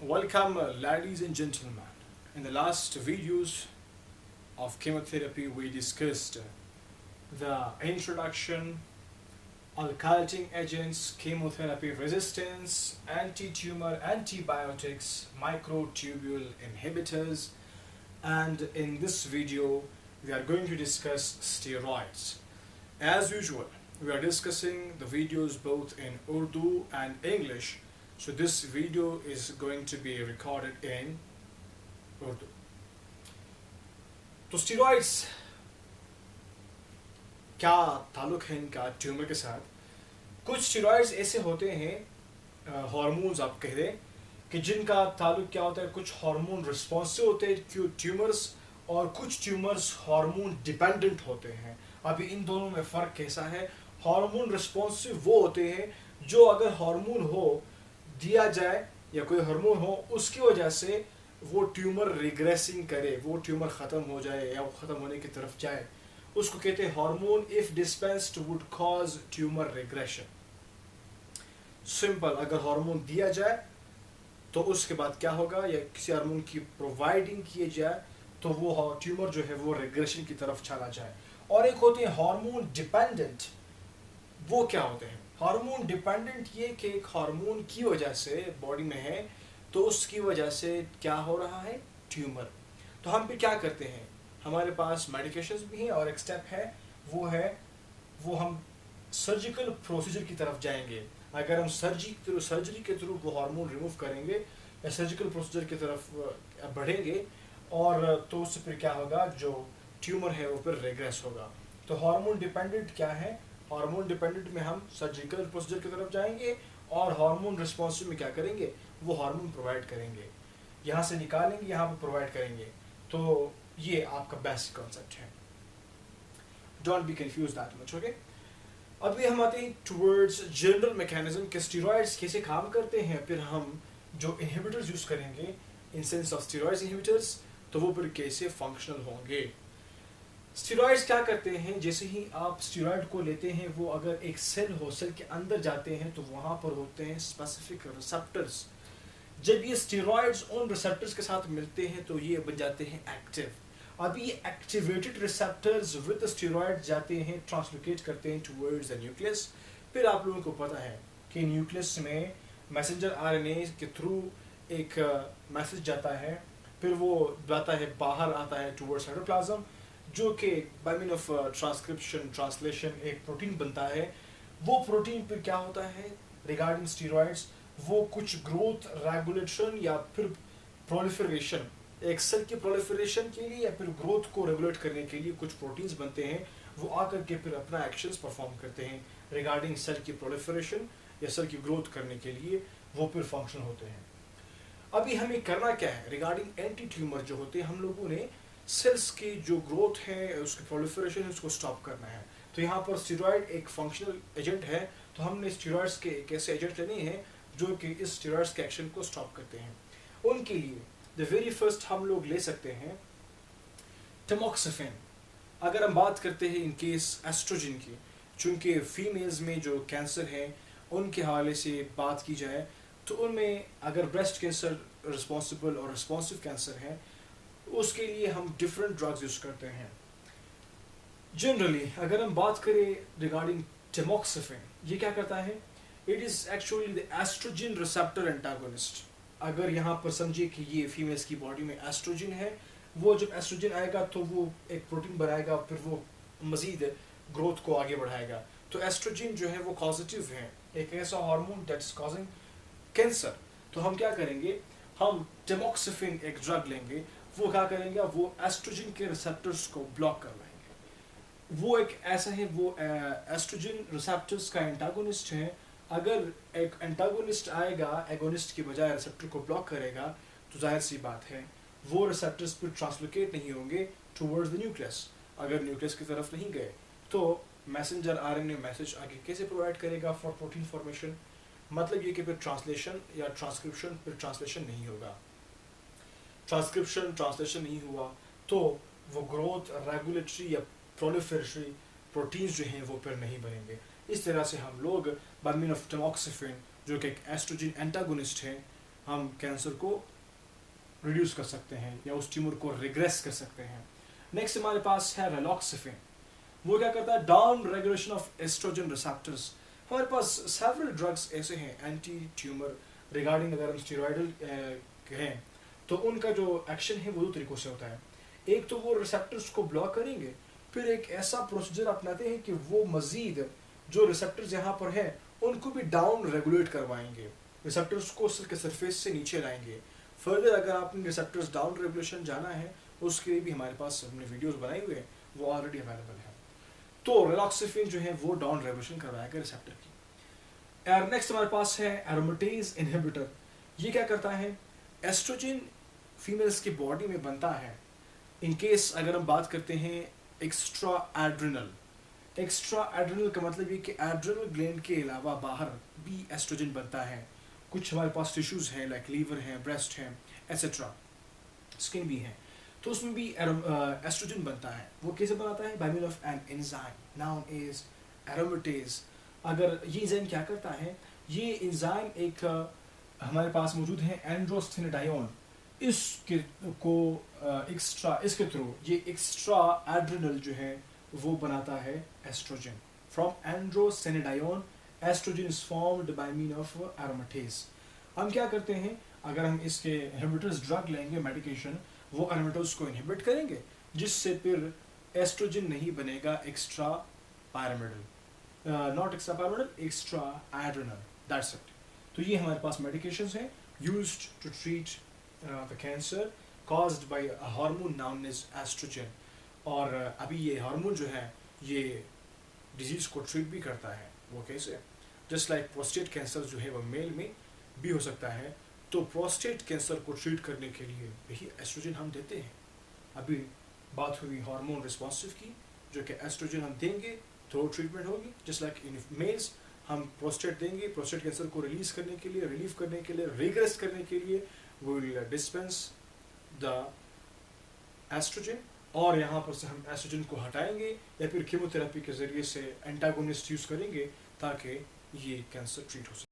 Welcome, ladies and gentlemen. In the last videos of chemotherapy, we discussed the introduction, alkylating agents, chemotherapy resistance, anti-tumor antibiotics, microtubule inhibitors, and in this video, we are going to discuss steroids. As usual, we are discussing the videos both in Urdu and English. So this video is going to be recorded in Urdu. तो steroids क्या ताल्लुक है इनका tumour के साथ? कुछ steroids ऐसे होते हैं, हार्मोन्स आप कह दें, कि जिनका ताल्लुक क्या होता है, कुछ हार्मोन रिस्पॉन्सिव होते हैं ट्यूमर्स और कुछ ट्यूमर्स हार्मोन डिपेंडेंट होते हैं. अभी इन दोनों में फ़र्क कैसा है? हार्मोन रिस्पॉन्सिव वो होते हैं जो अगर हार्मोन हो दिया जाए या कोई हार्मोन हो उसकी वजह से वो ट्यूमर रिग्रेसिंग करे, वो ट्यूमर ख़त्म हो जाए या वो ख़त्म होने की तरफ जाए, उसको कहते हैं hormone if dispensed would cause tumour regression. Simple, अगर हार्मोन दिया जाए तो उसके बाद क्या होगा, या किसी हार्मोन की प्रोवाइडिंग किए जाए तो वो ट्यूमर जो है वो रिग्रेशन की तरफ चला जाए. और एक होते हैं हार्मोन डिपेंडेंट. वो क्या होते हैं हार्मोन डिपेंडेंट? ये कि एक हार्मोन की वजह से बॉडी में है तो उसकी वजह से क्या हो रहा है, ट्यूमर. तो हम भी क्या करते हैं, हमारे पास मेडिकेशंस भी हैं और एक स्टेप है वो हम सर्जिकल प्रोसीजर की तरफ जाएंगे. अगर हम सर्जरी के थ्रू वो हार्मोन रिमूव करेंगे या सर्जिकल प्रोसीजर की तरफ बढ़ेंगे और तो उससे फिर क्या होगा, जो ट्यूमर है वो फिर रिग्रेस होगा. तो हार्मोन डिपेंडेंट क्या है? हार्मोन डिपेंडेंट में हम सर्जिकल प्रोसीजर की तरफ जाएंगे और हार्मोन रिस्पॉन्सिव में क्या करेंगे, वो हार्मोन प्रोवाइड करेंगे, यहाँ से निकालेंगे यहाँ पे प्रोवाइड करेंगे. तो ये आपका बेसिक कॉन्सेप्ट है. Don't be confuse that much. Okay, अभी हम आते हैं टुवर्ड्स जनरल मैकेनिज्म के स्टेरॉइड्स कैसे काम करते हैं. फिर हम जो इनहिबिटर्स यूज करेंगे in sense of steroids inhibitors, तो वो फिर कैसे फंक्शनल होंगे. स्टेरॉइड्स क्या करते हैं, जैसे ही आप स्टेरॉइड को लेते हैं वो अगर एक सेल हो, सेल के अंदर जाते हैं तो वहाँ पर होते हैं स्पेसिफिक रिसेप्टर्स. जब ये स्टेरॉइड्स उन रिसेप्टर्स के साथ मिलते हैं तो ये बन जाते हैं एक्टिव. अभी ये एक्टिवेटेड रिसेप्टर्स विद स्टेरॉइड जाते हैं, ट्रांसलोकेट करते हैं टुवर्ड्स द न्यूक्लियस. फिर आप लोगों को पता है कि न्यूक्लियस में मैसेंजर आरएनए के थ्रू एक मैसेज जाता है, फिर वो जाता है बाहर आता है टुवर्ड्स साइटोप्लाज्म, जो कि by mean of transcription translation एक प्रोटीन बनता है. वो प्रोटीन फिर क्या होता है रिगार्डिंग स्टेरॉइड्स, वो कुछ ग्रोथ रेगुलेशन या फिर प्रोलिफरेशन, एक सेल की प्रोलिफरेशन के लिए या फिर ग्रोथ को रेगुलेट करने के लिए कुछ प्रोटीन्स बनते हैं. वो आकर के फिर अपना एक्शंस परफॉर्म करते हैं रिगार्डिंग सेल की प्रोलिफरेशन या सेल की ग्रोथ करने के लिए, वो फिर फंक्शन होते हैं. अभी हमें करना क्या है रिगार्डिंग एंटी ट्यूमर जो होते हैं, हम लोगों ने सेल्स की जो ग्रोथ है उसकी प्रोलिफरेशन है उसको स्टॉप करना है. तो यहाँ पर स्टेरॉइड एक फंक्शनल एजेंट है, तो हमने स्टेरॉइड्स के एक ऐसे एजेंट लेने हैं जो कि इस स्टेरॉइड्स के एक्शन को स्टॉप करते हैं. उनके लिए द वेरी फर्स्ट हम लोग ले सकते हैं टेमोक्सिफेन. अगर हम बात करते हैं इन केस एस्ट्रोजन की, चूँकि फीमेल्स में जो कैंसर है उनके हवाले से बात की जाए तो उनमें अगर ब्रेस्ट कैंसर रिस्पॉन्सिबल और रिस्पॉन्सिव कैंसर है उसके लिए हम डिफरेंट ड्रग्स यूज करते हैं. जनरली अगर हम बात करें रिगार्डिंग टेमोक्सिफेन, ये क्या करता है, it is actually the estrogen receptor antagonist. अगर यहाँ पर समझिए कि ये फीमेल्स की बॉडी में एस्ट्रोजन है, वो जब एस्ट्रोजन आएगा तो वो एक प्रोटीन बनाएगा, फिर वो मजीद ग्रोथ को आगे बढ़ाएगा. तो एस्ट्रोजन जो है वो पॉजिटिव है, एक ऐसा hormone that is causing cancer. तो हम क्या करेंगे, हम टेमोक्सिफेन एक ड्रग लेंगे, वो क्या करेंगे, वो एस्ट्रोजन के रिसेप्टर्स को ब्लॉक करवाएंगे. वो एक ऐसा है, वो एस्ट्रोजन रिसेप्टर्स का एंटागोनिस्ट है. अगर एक एंटागोनिस्ट आएगा एगोनिस्ट की बजाय रिसेप्टर को ब्लॉक करेगा तो जाहिर सी बात है वो रिसेप्टर्स पर ट्रांसलोकेट नहीं होंगे टुवर्ड्स द न्यूक्लियस. अगर न्यूक्लियस की तरफ नहीं गए तो मैसेंजर आरएनए मैसेज आगे कैसे प्रोवाइड करेगा फॉर प्रोटीन फॉर्मेशन. मतलब ये कि फिर ट्रांसलेशन या ट्रांसक्रिप्शन फिर ट्रांसलेशन नहीं होगा. ट्रांसक्रिप्शन ट्रांसलेशन नहीं हुआ तो वो ग्रोथ रेगुलेटरी या प्रोलिफरेटरी प्रोटीन्स जो हैं वो फिर नहीं बनेंगे. इस तरह से हम लोग बाय मीन ऑफ टेमोक्सिफेन जो कि एक एस्ट्रोजन एंटागोनिस्ट है हम कैंसर को रिड्यूस कर सकते हैं या उस ट्यूमर को रिग्रेस कर सकते हैं। नेक्स्ट हमारे पास है रेलॉक्सिफिन। वो क्या करता है? Down regulation of oestrogen receptors. हमारे पास सेवरल ड्रग्स ऐसे हैं एंटी ट्यूमर रिगार्डिंग, अगर हम स्टेरॉइडल कहें तो उनका जो एक्शन है वो दो तरीकों से होता है। एक तो वो रिसेप्टर्स को ब्लॉक करेंगे, फिर एक ऐसा प्रोसीजर अपनाते हैं कि वो मजीद जो रिसेप्टर्स यहाँ पर है उनको भी डाउन रेगुलेट करवाएंगे, रिसेप्टर्स को सेल के सरफेस से नीचे लाएंगे। फर्दर अगर आपने रिसेप्टर्स डाउन रेगुलेशन जाना है उसके लिए भी हमारे पास हमने वीडियोस बनाए हुए हैं, वो ऑलरेडी अवेलेबल है। तो रिलॉक्सिफिन जो है वो डाउन रेगुलेशन करवाएगा रिसेप्टर की। नेक्स्ट हमारे पास है एरोमेटेज इनहिबिटर। ये क्या करता है? एस्ट्रोजन फीमेल्स की बॉडी में बनता है इन केस अगर हम बात करते हैं एक्स्ट्रा एड्रिनल। एक्स्ट्रा एड्रिनल का मतलब ये कि एड्रिनल ग्लैंड के अलावा बाहर भी एस्ट्रोजन बनता है। कुछ हमारे पास टिश्यूज हैं लाइक लीवर है, ब्रेस्ट है, एटसेट्रा, स्किन भी है, तो उसमें भी एस्ट्रोजन बनता है। वो कैसे बनाता है? By mean of an enzyme known is aromatase. अगर ये एंजाइम क्या करता है? ये एंजाइम एक हमारे पास मौजूद है एंड्रोस्टेनोडायोन, इसके को इसके थ्रू ये एक्स्ट्रा एड्रिनल जो है वो बनाता है estrogen. From androstenedione estrogen is formed by mean of aromatase. हम क्या करते हैं? अगर हम इसके इनहिबिटर्स ड्रग लेंगे, मेडिकेशन, वो एरोमेटेज को इनहिबिट करेंगे जिससे फिर एस्ट्रोजन नहीं बनेगा extra pyramidal, not extra pyramidal, extra adrenal, that's it. तो ये हमारे पास मेडिकेशंस हैं used to treat the cancer caused by a hormone known as estrogen। और अभी ये हार्मोन जो है ये डिजीज को ट्रीट भी करता है। वो कैसे? जस्ट लाइक प्रोस्टेट कैंसर जो है वो मेल में भी हो सकता है, तो प्रोस्टेट कैंसर को ट्रीट करने के लिए यही एस्ट्रोजन हम देते हैं। अभी बात हुई हार्मोन रिस्पॉन्सिव की, जो कि एस्ट्रोजन हम देंगे तो ट्रीटमेंट होगी। जस्ट लाइक इन मेल्स हम प्रोस्टेट देंगे, प्रोस्टेट कैंसर को रिलीज करने के लिए, रिलीव करने के लिए, रिग्रेस करने के लिए we will dispense the estrogen, और यहाँ पर से हम एस्ट्रोजन को हटाएंगे या फिर कीमोथेरेपी के जरिए से एंटागोनिस्ट यूज करेंगे ताकि ये कैंसर ट्रीट हो सके।